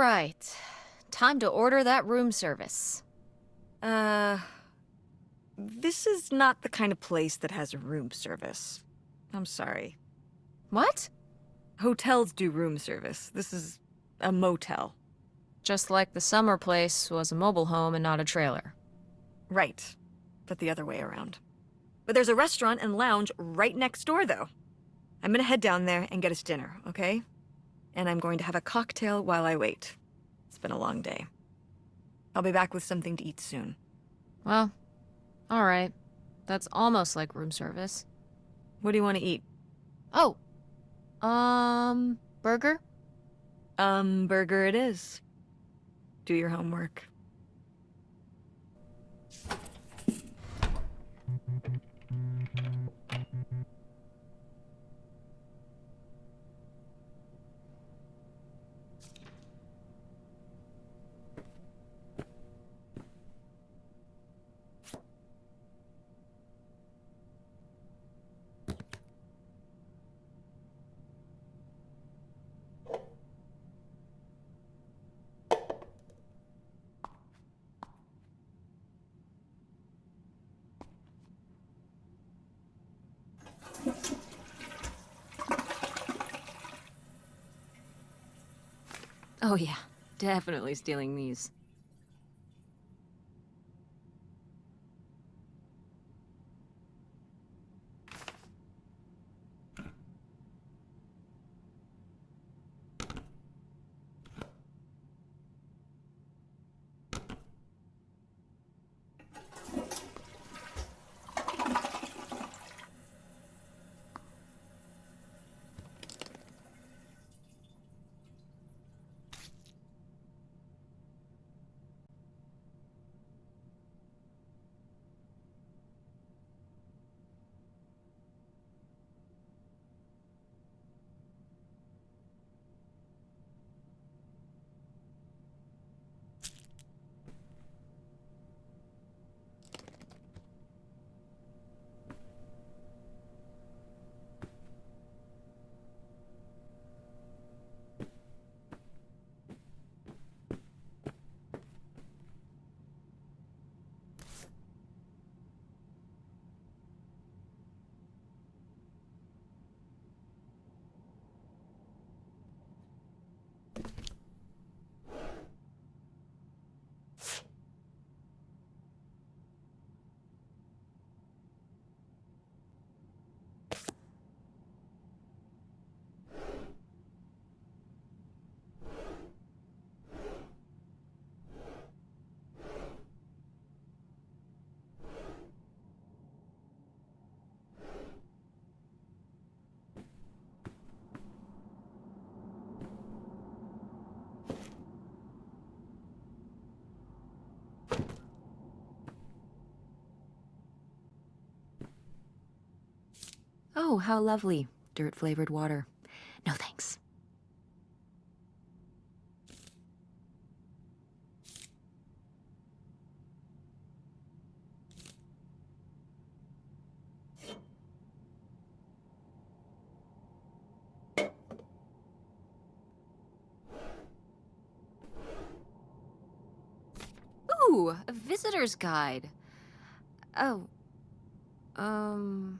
right. Time to order that room service. This is not the kind of place that has room service. I'm sorry. What? Hotels do room service. This is a motel. Just like the summer place was a mobile home and not a trailer. Right. But the other way around. But there's a restaurant and lounge right next door, though. I'm gonna head down there and get us dinner, okay? And I'm going to have a cocktail while I wait. It's been a long day. I'll be back with something to eat soon. Well, alright. That's almost like room service. What do you want to eat? Oh. Burger? Burger it is. Do your homework. Oh yeah, definitely stealing these. Oh, how lovely. Dirt-flavored water. No thanks. Ooh, a visitor's guide. Oh. Hmm.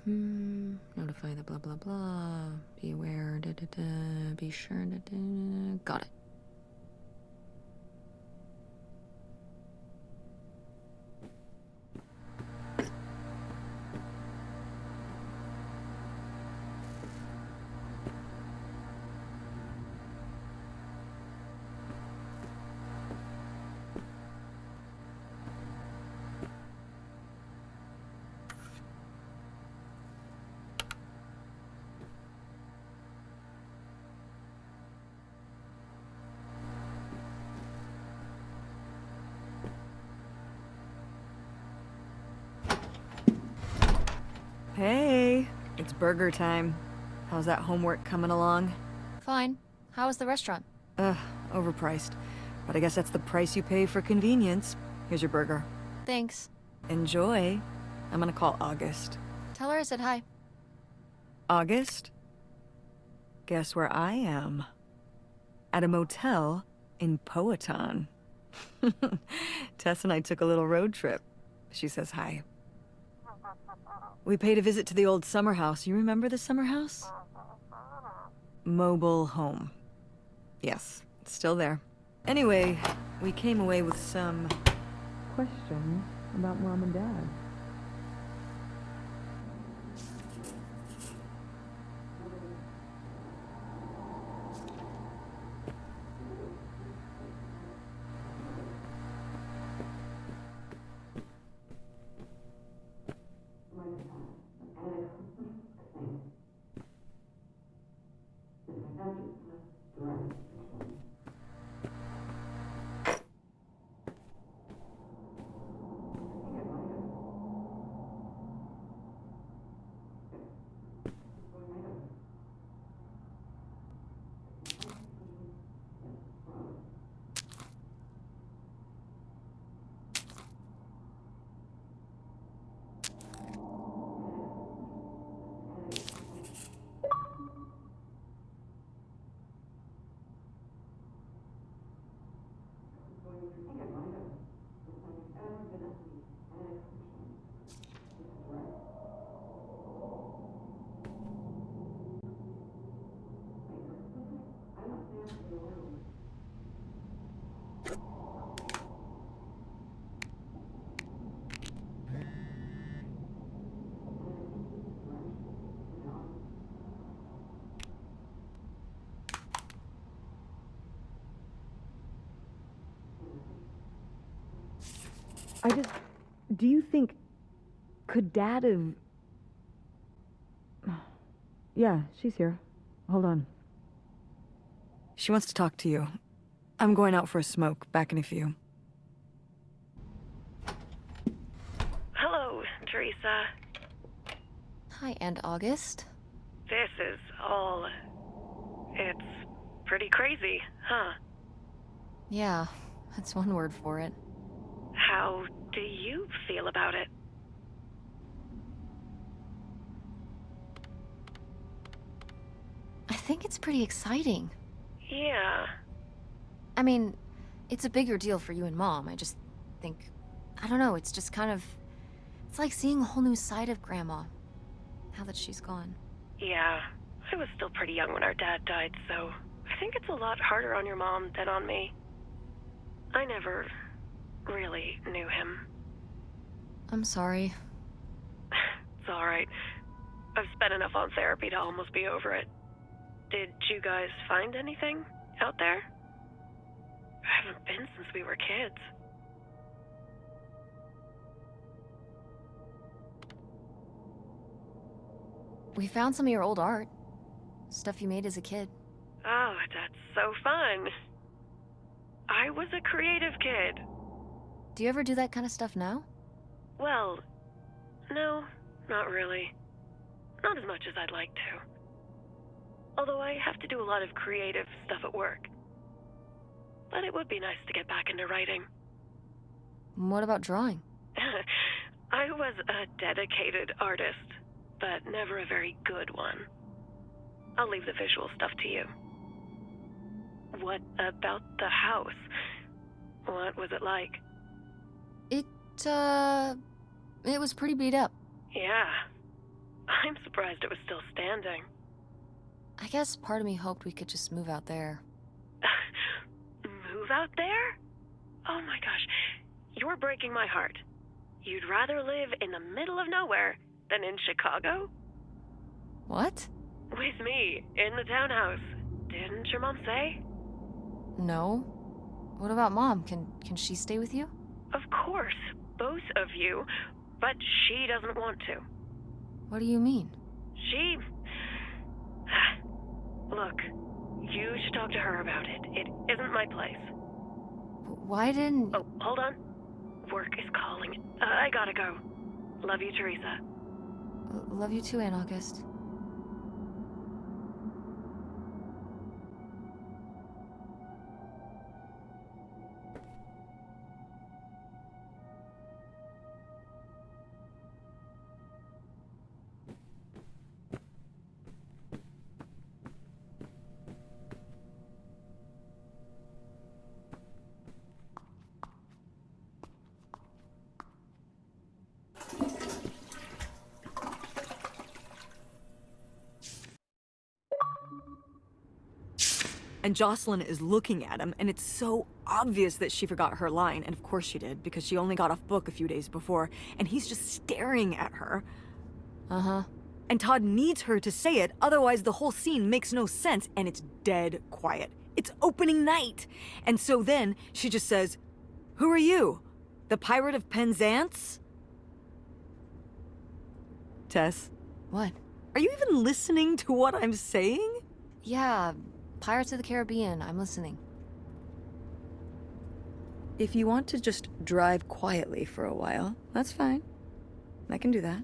Notify the blah blah blah. Be aware. Da, da, da. Be sure. Da, da. Got it. Hey, it's burger time. How's that homework coming along? Fine. How was the restaurant? Overpriced. But I guess that's the price you pay for convenience. Here's your burger. Thanks. Enjoy. I'm gonna call August. Tell her I said hi. August? Guess where I am? At a motel in Powhatan. Tess and I took a little road trip. She says hi. We paid a visit to the old summer house. You remember the summer house? Mobile home. Yes, it's still there. Anyway, we came away with some questions about Mom and Dad. Do you think... Could Dad have... Yeah, she's here. Hold on. She wants to talk to you. I'm going out for a smoke, back in a few. Hello, Teresa. Hi, Aunt August. This is all... It's pretty crazy, huh? Yeah, that's one word for it. How do you feel about it? I think it's pretty exciting. Yeah. I mean, it's a bigger deal for you and Mom. I just think... I don't know, it's just kind of... It's like seeing a whole new side of Grandma, now that she's gone. Yeah. I was still pretty young when our dad died, so I think it's a lot harder on your mom than on me. I never really knew him. I'm sorry. It's alright. I've spent enough on therapy to almost be over it. Did you guys find anything out there? I haven't been since we were kids. We found some of your old art. Stuff you made as a kid. Oh, that's so fun. I was a creative kid. Do you ever do that kind of stuff now? Well, no, not really. Not as much as I'd like to. Although I have to do a lot of creative stuff at work. But it would be nice to get back into writing. What about drawing? I was a dedicated artist, but never a very good one. I'll leave the visual stuff to you. What about the house? What was it like? It was pretty beat up. Yeah. I'm surprised it was still standing. I guess part of me hoped we could just move out there. Move out there? Oh my gosh. You're breaking my heart. You'd rather live in the middle of nowhere than in Chicago? What? With me, in the townhouse. Didn't your mom say? No. What about Mom? Can she stay with you? Of course, both of you, but she doesn't want to. What do you mean? She... Look, you should talk to her about it. It isn't my place. Why didn't... Oh, hold on. Work is calling. I gotta go. Love you, Teresa. Love you too, Aunt August. And Jocelyn is looking at him, and it's so obvious that she forgot her line, and of course she did, because she only got off book a few days before, and he's just staring at her. Uh-huh. And Todd needs her to say it, otherwise the whole scene makes no sense, and it's dead quiet. It's opening night! And so then, she just says, "Who are you? The Pirate of Penzance?" Tess, What? are you even listening to what I'm saying? Yeah, Pirates of the Caribbean. I'm listening. If you want to just drive quietly for a while, that's fine. I can do that.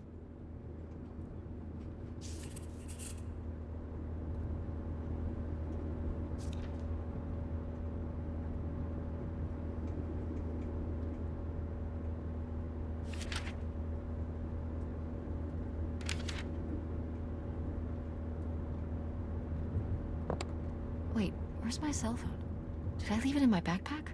Wait, where's my cell phone? Did I leave it in my backpack?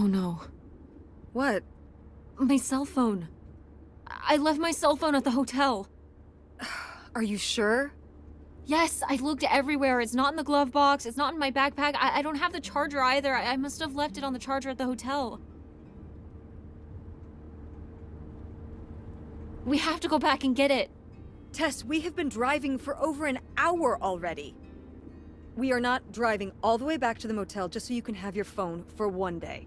Oh no. What? My cell phone. I left my cell phone at the hotel. Are you sure? Yes, I looked everywhere. It's not in the glove box. It's not in my backpack. I don't have the charger either. I must have left it on the charger at the hotel. We have to go back and get it. Tess, we have been driving for over an hour already. We are not driving all the way back to the motel just so you can have your phone for one day.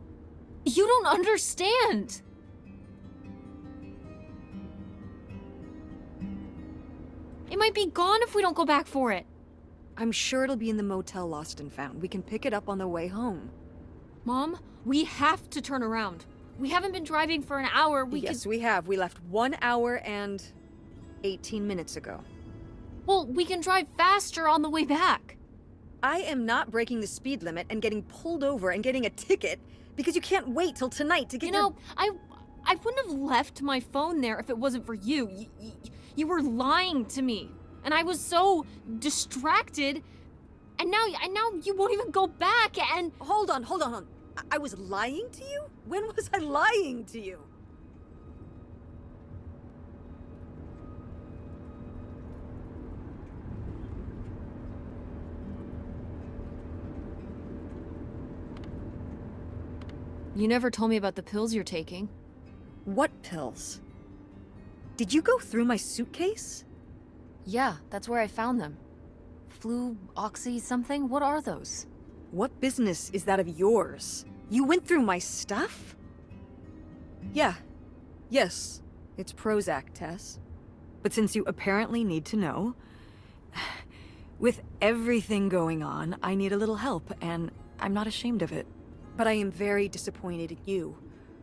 You don't understand. It might be gone if we don't go back for it. I'm sure it'll be in the motel lost and found. We can pick it up on the way home. Mom, we have to turn around. We haven't been driving for an hour. Yes, we have. We left 1 hour and 18 minutes ago. Well, we can drive faster on the way back. I am not breaking the speed limit and getting pulled over and getting a ticket because you can't wait till tonight to get I wouldn't have left my phone there if it wasn't for you. You were lying to me, and I was so distracted. And now you won't even go back. And Hold on. I was lying to you? When was I lying to you? you never told me about the pills you're taking. What pills? Did you go through my suitcase? Yeah, that's where I found them. Flu, oxy, something? What are those? What business is that of yours? You went through my stuff? Yeah. Yes, it's Prozac, Tess. But since you apparently need to know, with everything going on, I need a little help, and I'm not ashamed of it. But I am very disappointed in you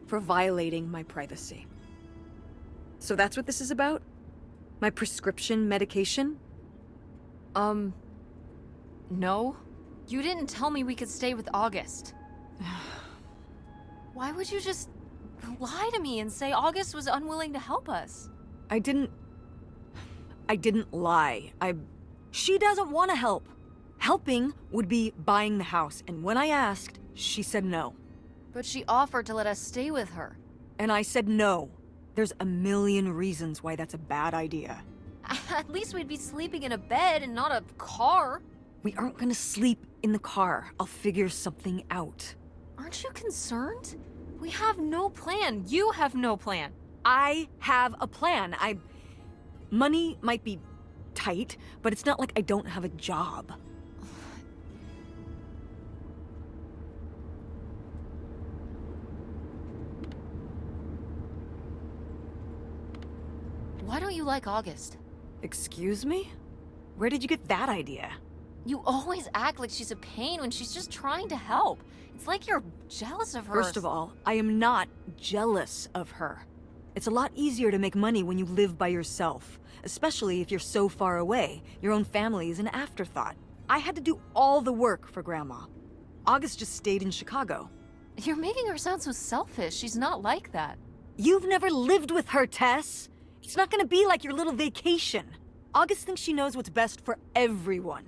for violating my privacy. So that's what this is about? My prescription medication? No. You didn't tell me we could stay with August. Why would you just lie to me and say August was unwilling to help us? I didn't lie. She doesn't want to help. Helping would be buying the house, and when I asked, she said no. But she offered to let us stay with her. And I said no. There's a million reasons why that's a bad idea. At least we'd be sleeping in a bed and not a car. We aren't gonna sleep in the car. I'll figure something out. Aren't you concerned? We have no plan. You have no plan. I have a plan. Money might be tight, but it's not like I don't have a job. Why don't you like August? Excuse me? Where did you get that idea? You always act like she's a pain when she's just trying to help. It's like you're jealous of her. First of all, I am not jealous of her. It's a lot easier to make money when you live by yourself, especially if you're so far away. Your own family is an afterthought. I had to do all the work for Grandma. August just stayed in Chicago. You're making her sound so selfish. She's not like that. You've never lived with her, Tess. It's not gonna be like your little vacation. August thinks she knows what's best for everyone.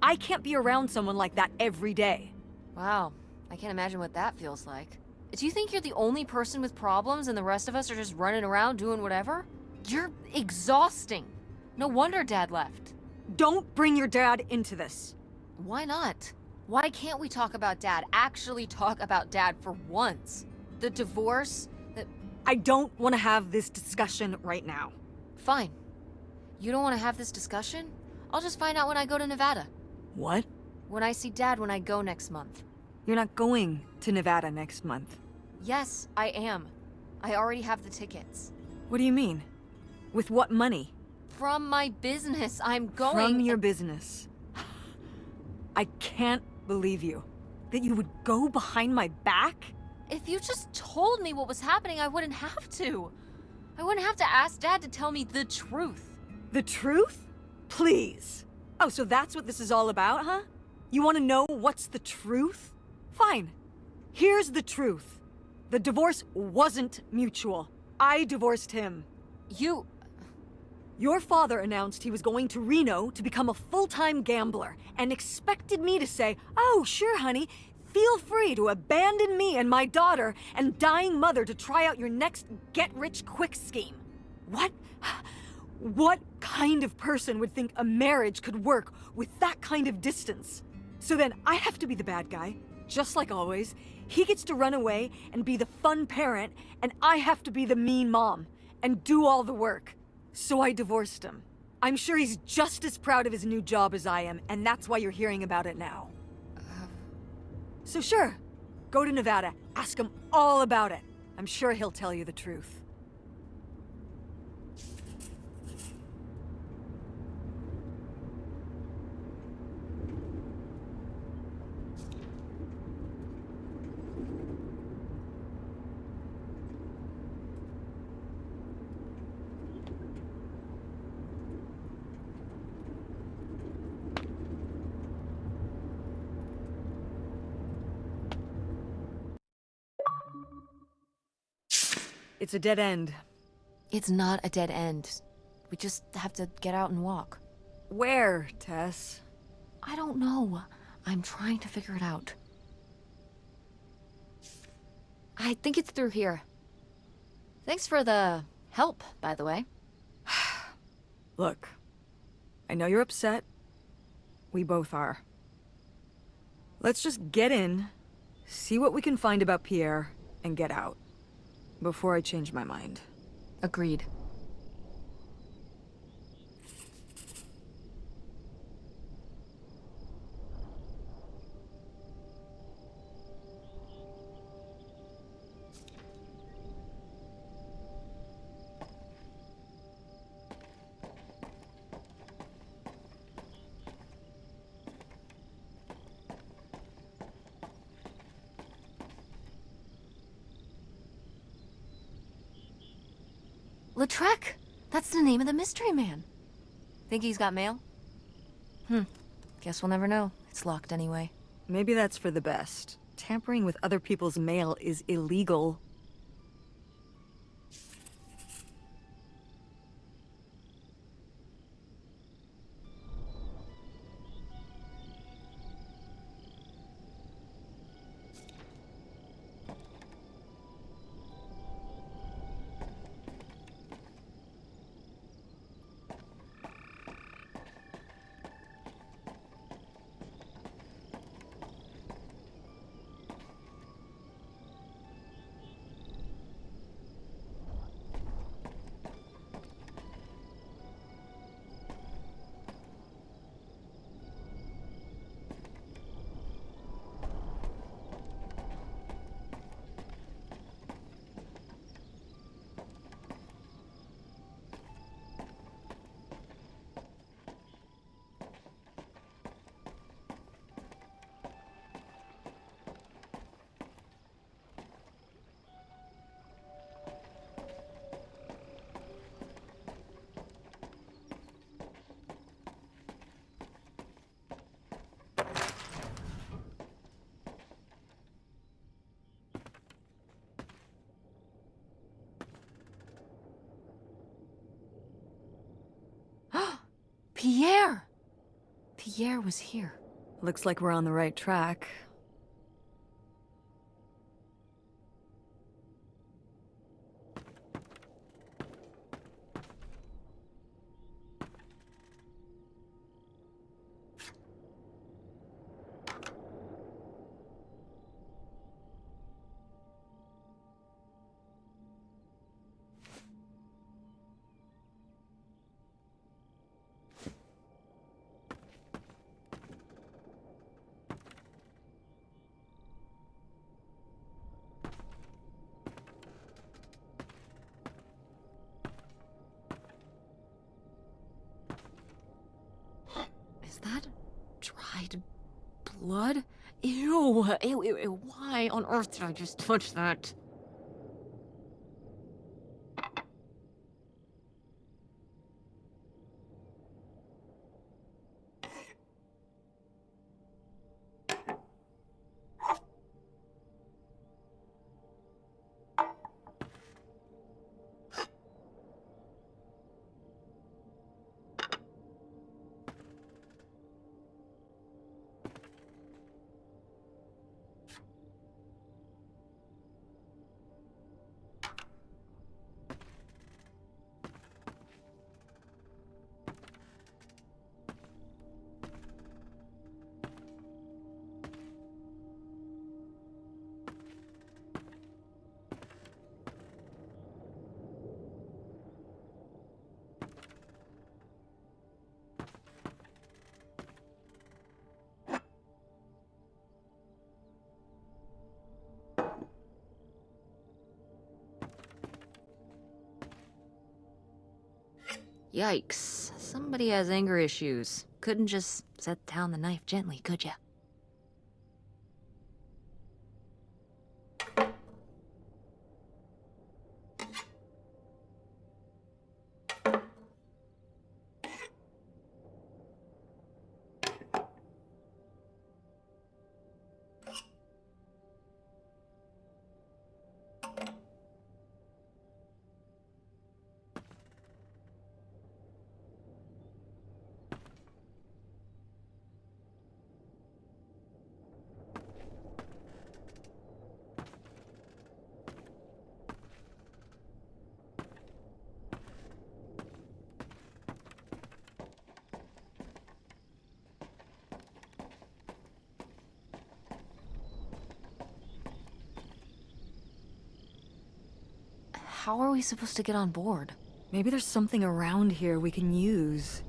I can't be around someone like that every day. Wow, I can't imagine what that feels like. Do you think you're the only person with problems and the rest of us are just running around doing whatever? You're exhausting. No wonder Dad left. Don't bring your dad into this. Why not? Why can't we talk about Dad? Actually talk about Dad for once. The divorce, I don't want to have this discussion right now. Fine. You don't want to have this discussion? I'll just find out when I go to Nevada. What? When I see Dad when I go next month. You're not going to Nevada next month. Yes, I am. I already have the tickets. What do you mean? With what money? From my business, I'm going. From your business. I can't believe you. That you would go behind my back? If you just told me what was happening, I wouldn't have to. I wouldn't have to ask Dad to tell me the truth. The truth? Please. Oh, so that's what this is all about, huh? You want to know what's the truth? Fine. Here's the truth. The divorce wasn't mutual. I divorced him. Your father announced he was going to Reno to become a full-time gambler and expected me to say, "Oh, sure, honey. feel free to abandon me and my daughter and dying mother to try out your next get-rich-quick scheme. What kind of person would think a marriage could work with that kind of distance? So then I have to be the bad guy, just like always. He gets to run away and be the fun parent, and I have to be the mean mom and do all the work. So I divorced him. I'm sure he's just as proud of his new job as I am, and that's why you're hearing about it now. So sure, go to Nevada, ask him all about it. I'm sure he'll tell you the truth. It's a dead end. It's not a dead end. We just have to get out and walk. Where, Tess? I don't know. I'm trying to figure it out. I think it's through here. Thanks for the help, by the way. Look, I know you're upset. We both are. Let's just get in, see what we can find about Pierre, and get out. Before I change my mind. Agreed. Lautrec! That's the name of the mystery man. Think he's got mail? Guess we'll never know. It's locked anyway. Maybe that's for the best. Tampering with other people's mail is illegal. Pierre! Pierre was here. Looks like we're on the right track. Is that dried blood? Ew, ew, ew, ew. Why on earth did I just touch that? Yikes. Somebody has anger issues. Couldn't just set down the knife gently, could ya? How are we supposed to get on board? Maybe there's something around here we can use.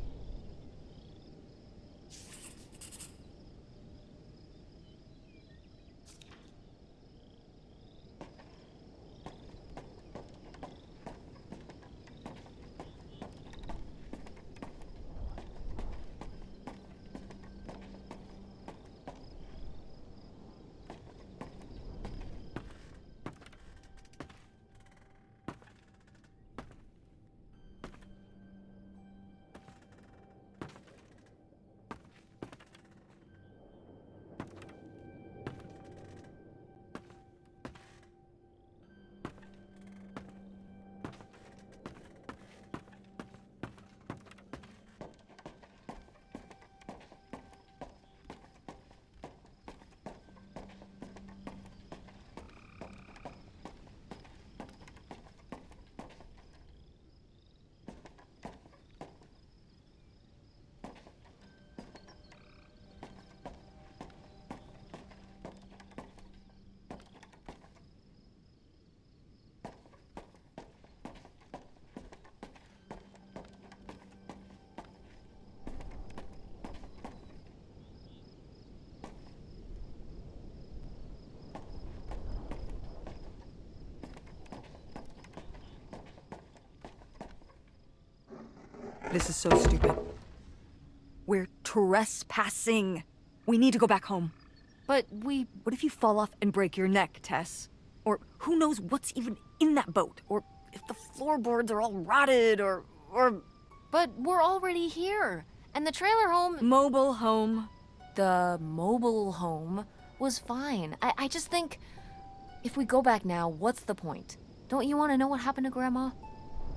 This is so stupid. We're trespassing. We need to go back home. But What if you fall off and break your neck, Tess? Or who knows what's even in that boat? Or if the floorboards are all rotted, or... But we're already here. And the trailer home... Mobile home. The mobile home was fine. I just think... If we go back now, what's the point? Don't you want to know what happened to Grandma?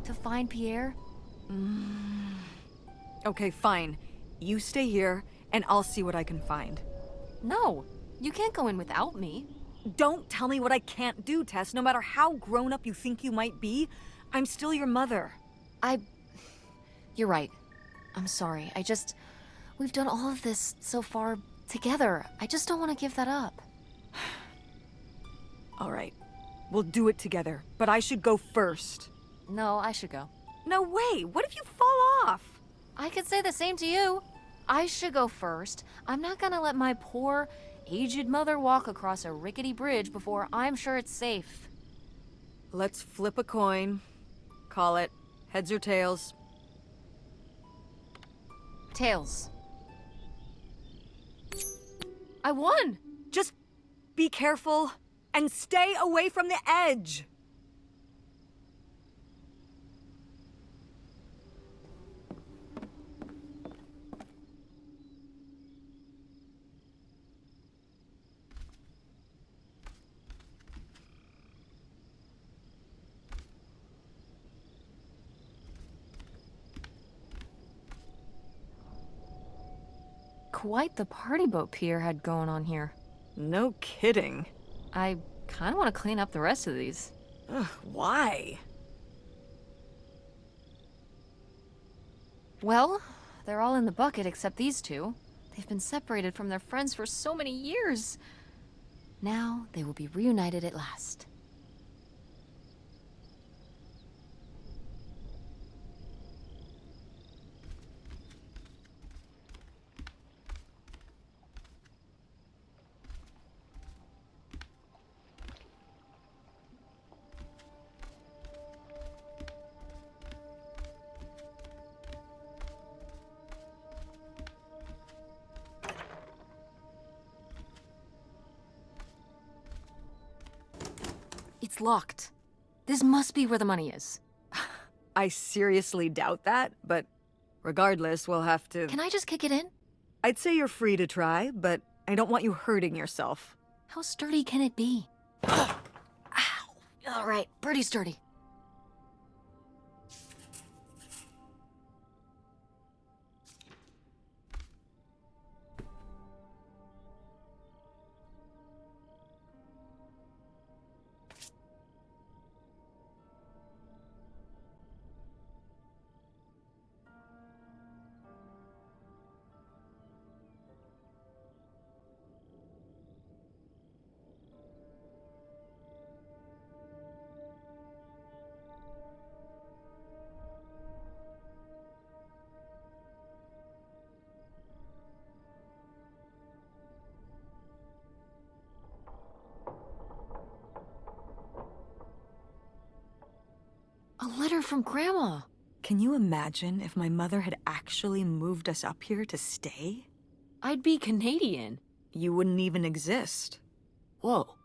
To find Pierre? Okay, fine. You stay here, and I'll see what I can find. No, you can't go in without me. Don't tell me what I can't do, Tess. No matter how grown up you think you might be, I'm still your mother. You're right. I'm sorry. We've done all of this so far together. I just don't want to give that up. All right. We'll do it together, but I should go first. No, I should go. No way! What if you fall off? I could say the same to you. I should go first. I'm not gonna let my poor, aged mother walk across a rickety bridge before I'm sure it's safe. Let's flip a coin. Call it heads or tails. Tails. I won! Just be careful and stay away from the edge. Quite the party boat Pierre had going on here. No kidding. I kind of want to clean up the rest of these. Ugh, why? Well, they're all in the bucket except these two. They've been separated from their friends for so many years. Now they will be reunited at last. It's locked. This must be where the money is. I seriously doubt that, but regardless, we'll have to... Can I just kick it in? I'd say you're free to try, but I don't want you hurting yourself. How sturdy can it be? Ow. All right, pretty sturdy. A letter from Grandma. Can you imagine if my mother had actually moved us up here to stay? I'd be Canadian. You wouldn't even exist. Whoa.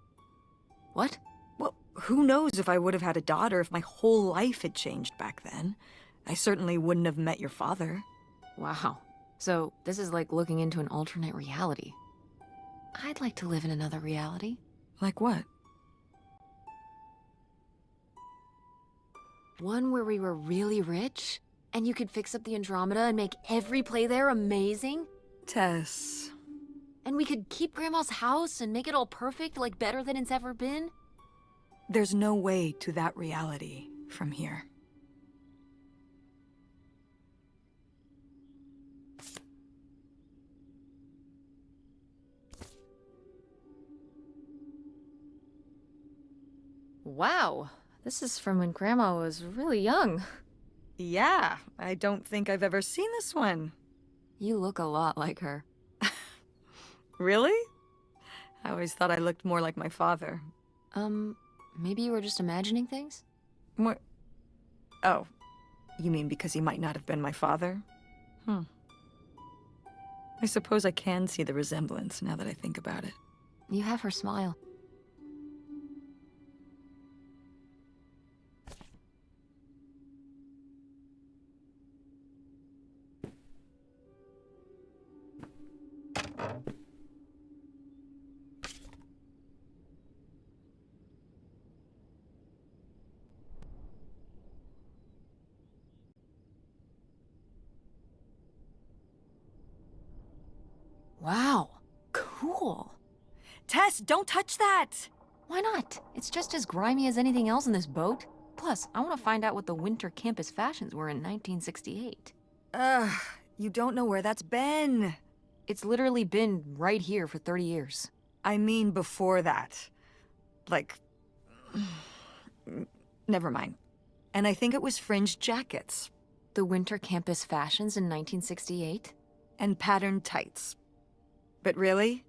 What? Well, who knows if I would have had a daughter if my whole life had changed back then. I certainly wouldn't have met your father. Wow. So, this is like looking into an alternate reality. I'd like to live in another reality. Like what? One where we were really rich, and you could fix up the Andromeda and make every play there amazing. Tess. And we could keep Grandma's house and make it all perfect, like better than it's ever been. There's no way to that reality from here. Wow, this is from when Grandma was really young. Yeah, I don't think I've ever seen this one. You look a lot like her. Really? I always thought I looked more like my father. Maybe you were just imagining things? More... Oh, you mean because he might not have been my father? I suppose I can see the resemblance now that I think about it. You have her smile. Wow, cool. Tess, don't touch that! Why not? It's just as grimy as anything else in this boat. Plus, I want to find out what the winter campus fashions were in 1968. You don't know where that's been. It's literally been right here for 30 years. I mean before that. Like... Never mind. And I think it was fringed jackets. The winter campus fashions in 1968? And patterned tights. But really,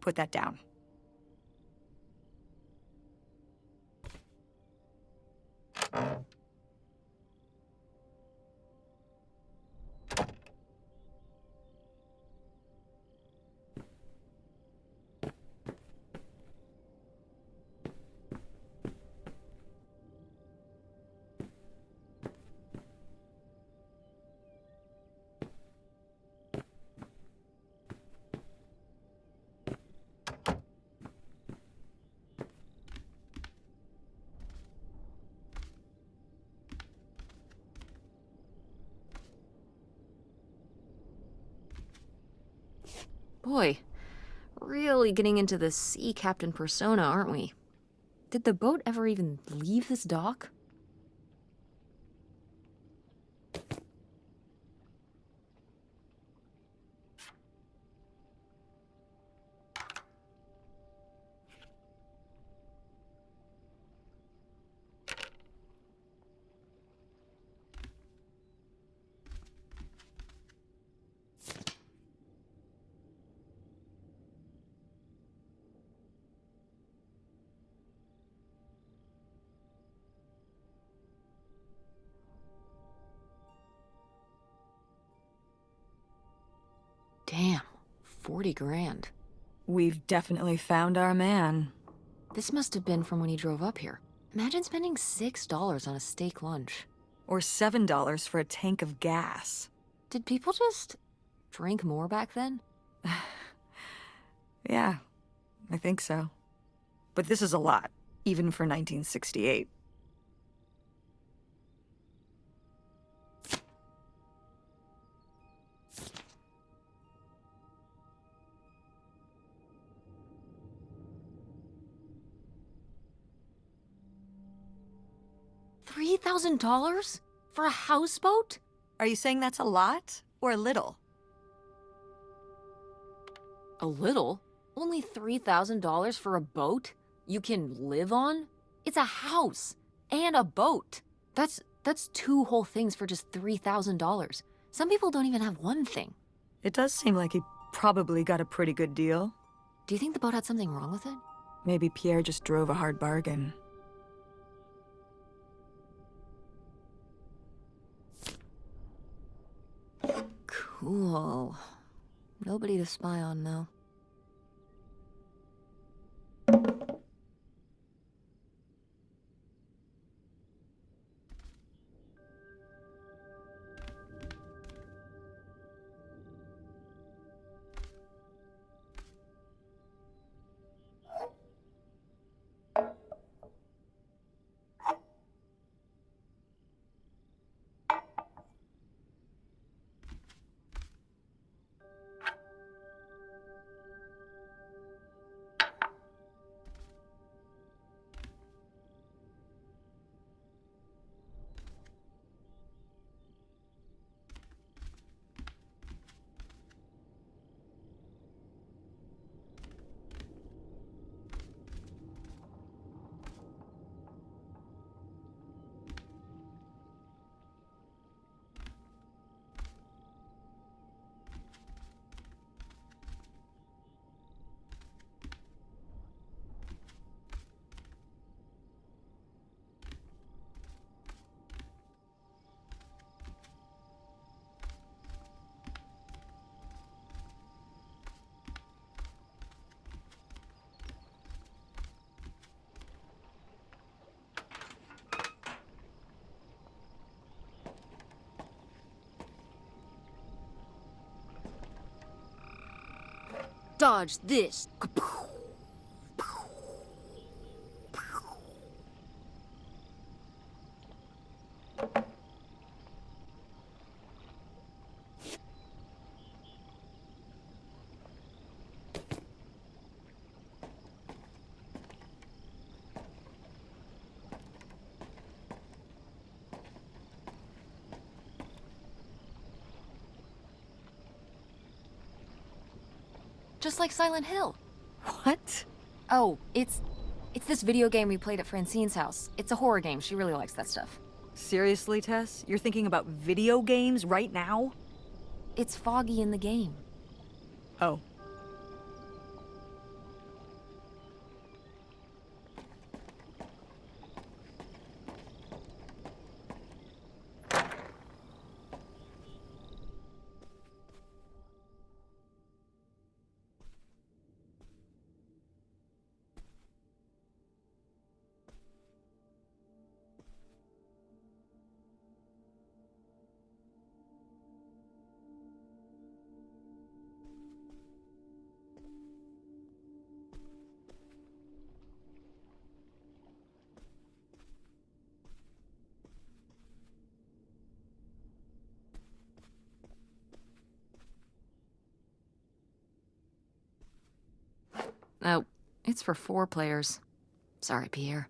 put that down. Boy, really getting into the sea captain persona, aren't we? Did the boat ever even leave this dock? Damn, 40 grand. We've definitely found our man. This must have been from when he drove up here. Imagine spending $6 on a steak lunch. Or $7 for a tank of gas. Did people just drink more back then? Yeah, I think so. But this is a lot, even for 1968. $3,000 for a houseboat? Are you saying that's a lot or a little? A little? Only $3,000 for a boat you can live on? It's a house and a boat. That's 2 whole things for just $3,000. Some people don't even have one thing. It does seem like he probably got a pretty good deal. Do you think the boat had something wrong with it? Maybe Pierre just drove a hard bargain. Cool. Nobody to spy on now. Dodge this. Just like Silent Hill. What? Oh, it's this video game we played at Francine's house. It's a horror game. She really likes that stuff. Seriously, Tess? You're thinking about video games right now? It's foggy in the game. Oh. Oh, it's for 4 players. Sorry, Pierre.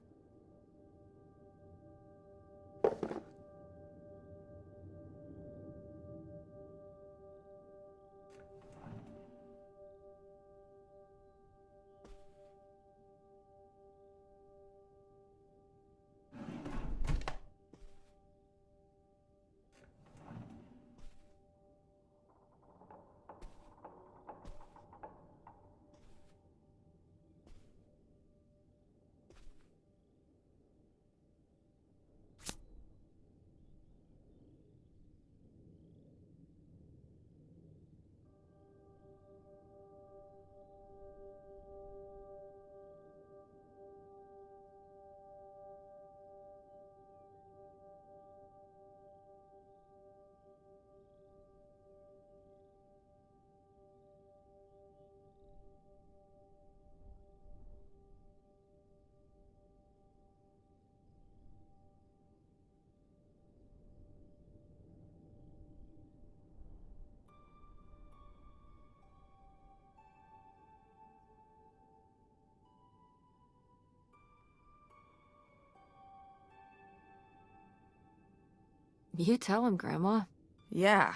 You tell him, Grandma. Yeah,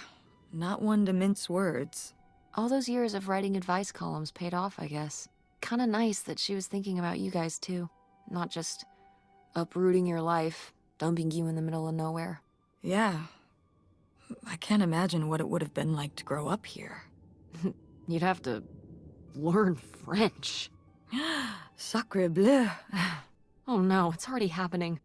not one to mince words. All those years of writing advice columns paid off, I guess. Kinda nice that she was thinking about you guys, too. Not just uprooting your life, dumping you in the middle of nowhere. Yeah. I can't imagine what it would have been like to grow up here. You'd have to learn French. Sacre bleu. Oh no, it's already happening.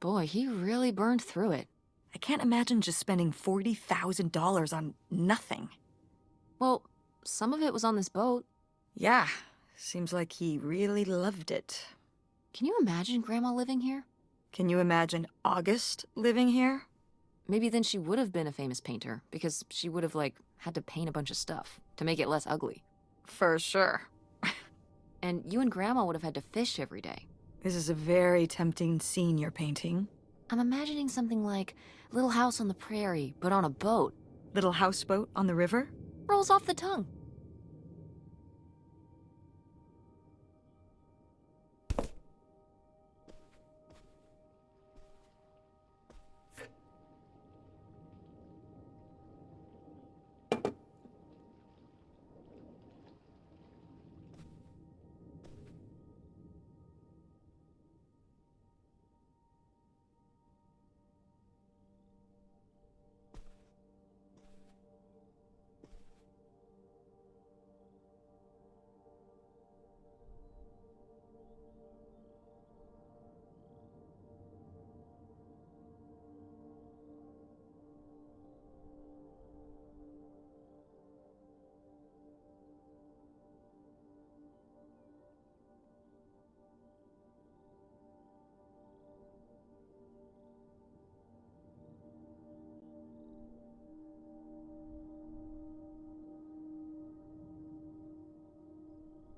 Boy, he really burned through it. I can't imagine just spending $40,000 on nothing. Well, some of it was on this boat. Yeah, seems like he really loved it. Can you imagine Grandma living here? Can you imagine August living here? Maybe then she would have been a famous painter, because she would have, had to paint a bunch of stuff to make it less ugly. For sure. And you and Grandma would have had to fish every day. This is a very tempting scene you're painting. I'm imagining something like Little House on the Prairie, but on a boat. Little houseboat on the river? Rolls off the tongue.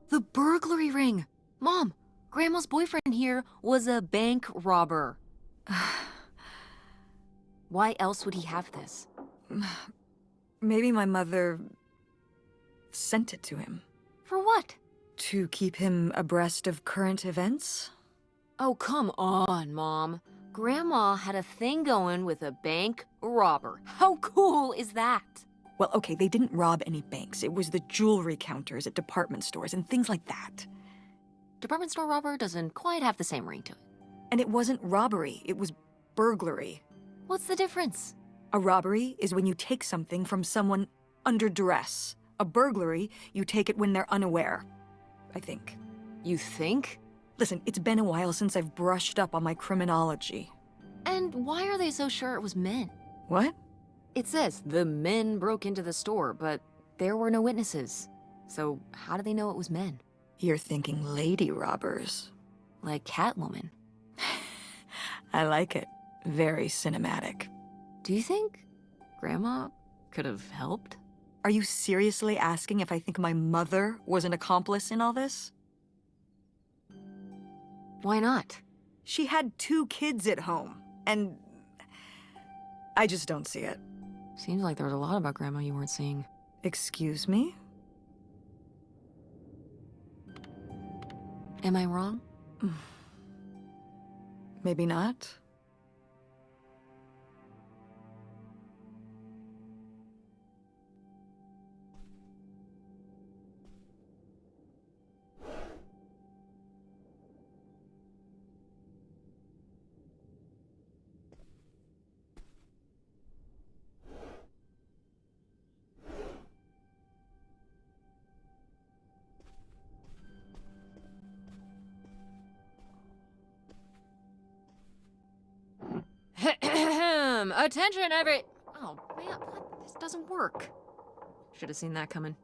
The burglary ring! Mom, Grandma's boyfriend here was a bank robber. Why else would he have this? Maybe my mother sent it to him. For what? To keep him abreast of current events? Oh, come on, Mom. Grandma had a thing going with a bank robber. How cool is that? Well, okay, they didn't rob any banks. It was the jewelry counters at department stores and things like that. Department store robber doesn't quite have the same ring to it. And it wasn't robbery, it was burglary. What's the difference? A robbery is when you take something from someone under duress. A burglary, you take it when they're unaware, I think. You think? Listen, it's been a while since I've brushed up on my criminology. And why are they so sure it was men? What? It says the men broke into the store, but there were no witnesses. So how do they know it was men? You're thinking lady robbers. Like Catwoman. I like it. Very cinematic. Do you think Grandma could have helped? Are you seriously asking if I think my mother was an accomplice in all this? Why not? She had 2 kids at home, and I just don't see it. Seems like there was a lot about Grandma you weren't seeing. Excuse me? Am I wrong? Maybe not. Attention every... Oh, man, what? This doesn't work. Should have seen that coming.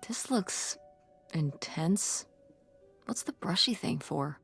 This looks intense. What's the brushy thing for?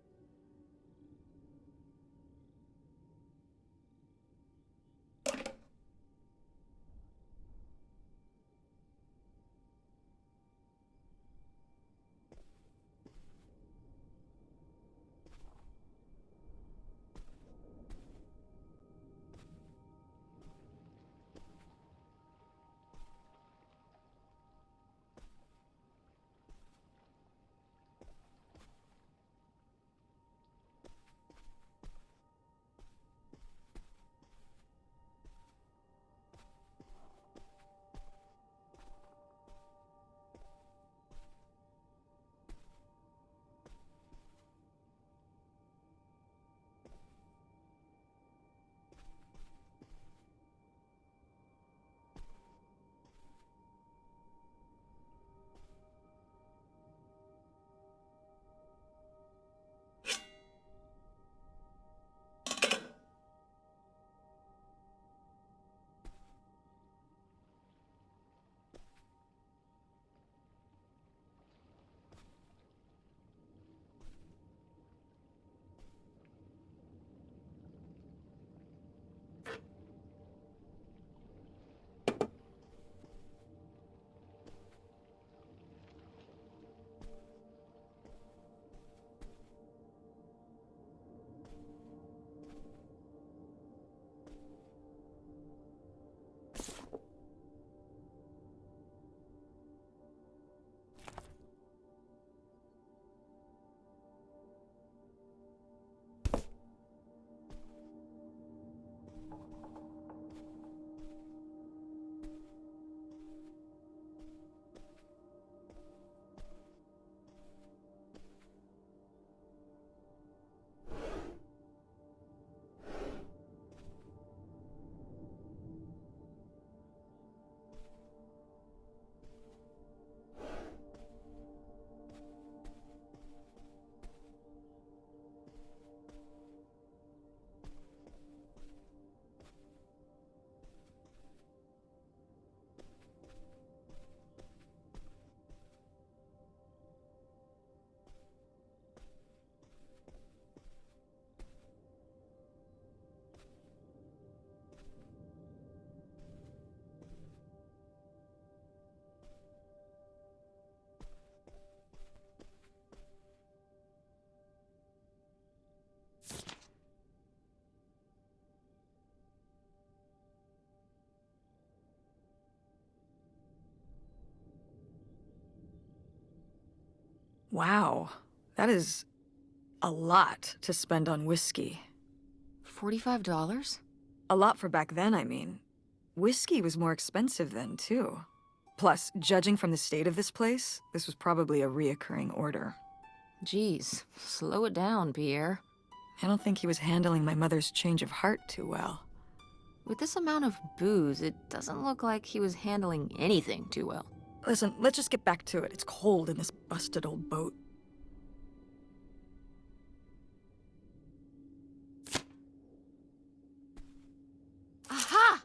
Wow, that is a lot to spend on whiskey. $45? A lot for back then, I mean. Whiskey was more expensive then, too. Plus, judging from the state of this place, this was probably a reoccurring order. Geez, slow it down, Pierre. I don't think he was handling my mother's change of heart too well. With this amount of booze, it doesn't look like he was handling anything too well. Listen, let's just get back to it. It's cold in this busted old boat. Aha!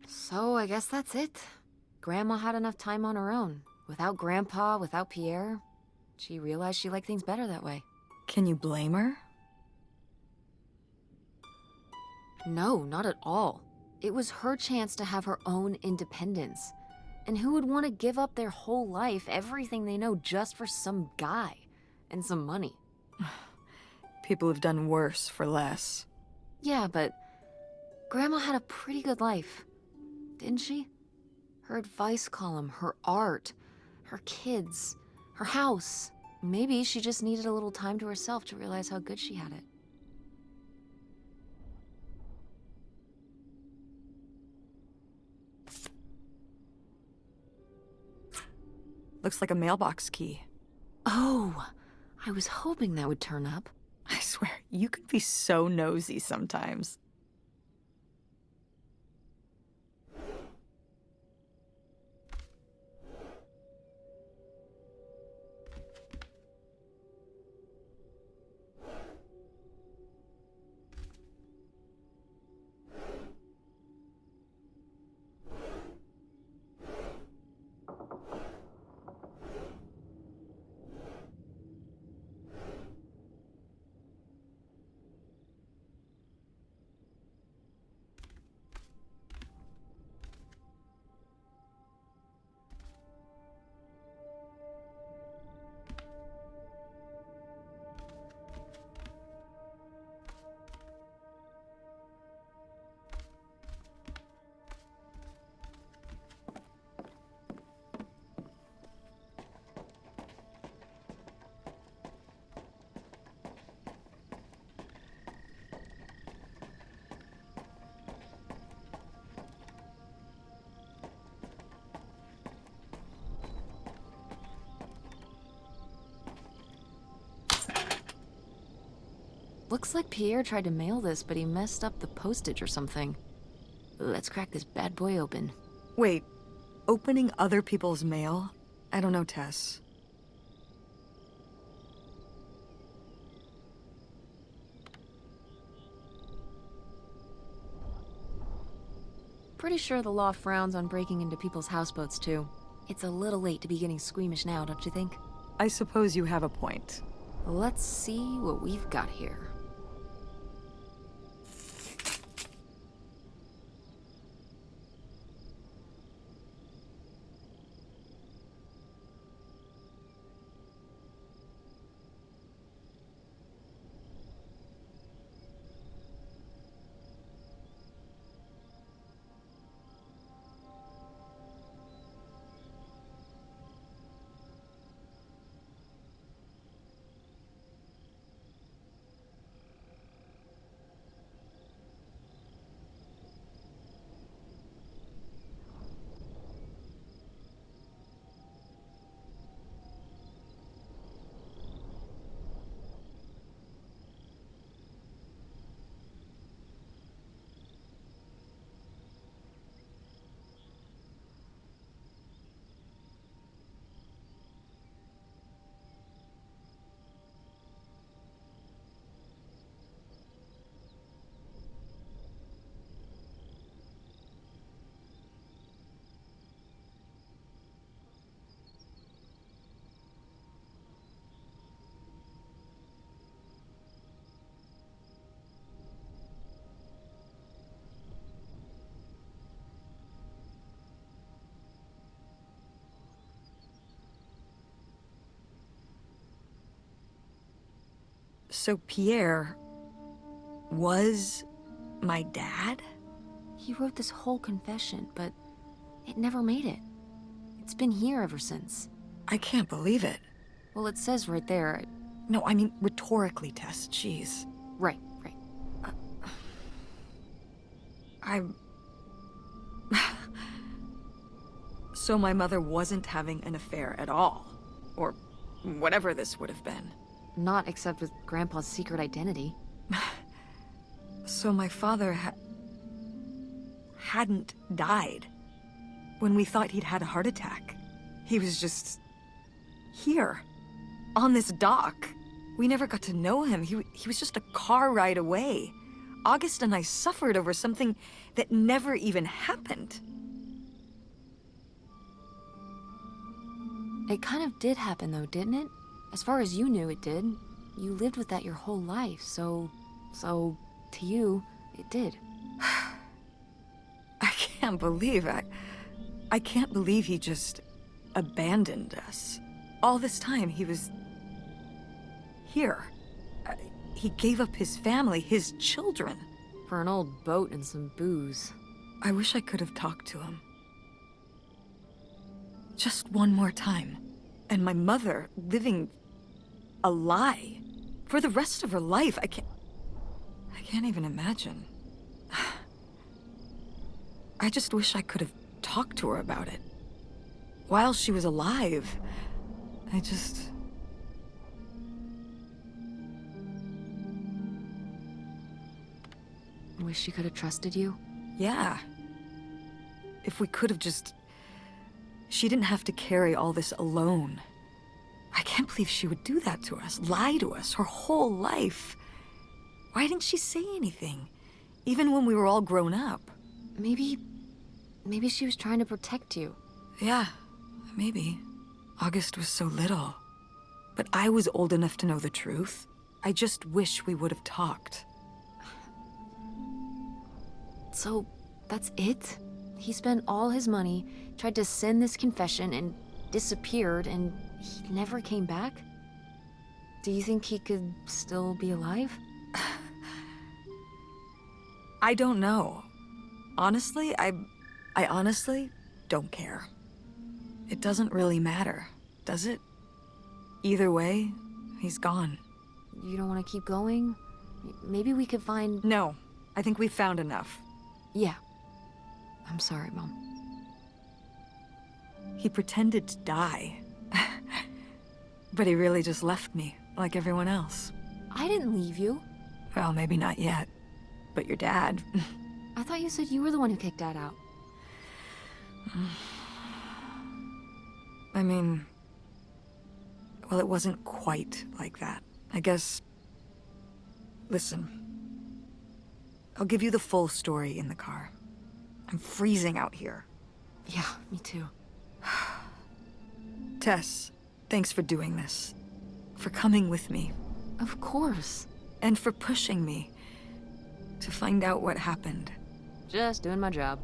So I guess that's it. Grandma had enough time on her own. Without Grandpa, without Pierre. She realized she liked things better that way. Can you blame her? No, not at all. It was her chance to have her own independence. And who would want to give up their whole life, everything they know, just for some guy and some money? People have done worse for less. Yeah, but Grandma had a pretty good life, didn't she? Her advice column, her art, her kids, her house. Maybe she just needed a little time to herself to realize how good she had it. Looks like a mailbox key. Oh, I was hoping that would turn up. I swear, you can be so nosy sometimes. Looks like Pierre tried to mail this, but he messed up the postage or something. Let's crack this bad boy open. Wait, opening other people's mail? I don't know, Tess. Pretty sure the law frowns on breaking into people's houseboats, too. It's a little late to be getting squeamish now, don't you think? I suppose you have a point. Let's see what we've got here. So Pierre was my dad? He wrote this whole confession, but it never made it. It's been here ever since. I can't believe it. Well, it says right there. No, I mean rhetorically, Tess. Jeez. Right. I'm... So my mother wasn't having an affair at all. Or whatever this would have been. Not except with Grandpa's secret identity. So my father hadn't died. When we thought he'd had a heart attack. He was just... here. On this dock. We never got to know him. He was just a car ride away. August and I suffered over something that never even happened. It kind of did happen though, didn't it? As far as you knew, it did. You lived with that your whole life, so to you, it did. I can't believe I can't believe he just abandoned us. All this time, he was here. He gave up his family, his children. For an old boat and some booze. I wish I could have talked to him. Just one more time. And my mother living a lie for the rest of her life. I can't even imagine. I just wish I could have talked to her about it. While she was alive, I Wish she could have trusted you? yeah. If we could have just... She didn't have to carry all this alone. I can't believe she would do that to us, lie to us, her whole life. Why didn't she say anything? Even when we were all grown up. Maybe she was trying to protect you. Yeah, maybe. August was so little. But I was old enough to know the truth. I just wish we would have talked. So, that's it? He spent all his money, tried to send this confession, and disappeared, and he never came back? Do you think he could still be alive? I don't know. Honestly, I honestly don't care. It doesn't really matter, does it? Either way, he's gone. You don't want to keep going? Maybe we could find... No, I think we've found enough. Yeah. I'm sorry, Mom. He pretended to die. But he really just left me, like everyone else. I didn't leave you. Well, maybe not yet. But your dad... I thought you said you were the one who kicked Dad out. I mean... Well, it wasn't quite like that. I guess... Listen. I'll give you the full story in the car. I'm freezing out here. Yeah, me too. Tess, thanks for doing this. For coming with me. Of course. And for pushing me to find out what happened. Just doing my job.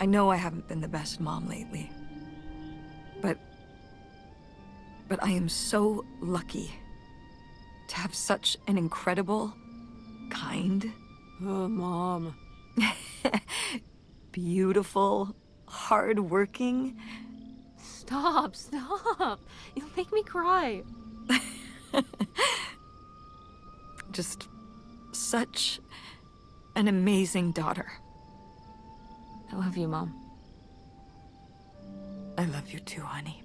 I know I haven't been the best mom lately. But I am so lucky to have such an incredible, kind, Oh, Mom. beautiful, hardworking... Stop. You'll make me cry. just such an amazing daughter. I love you, Mom. I love you too, honey.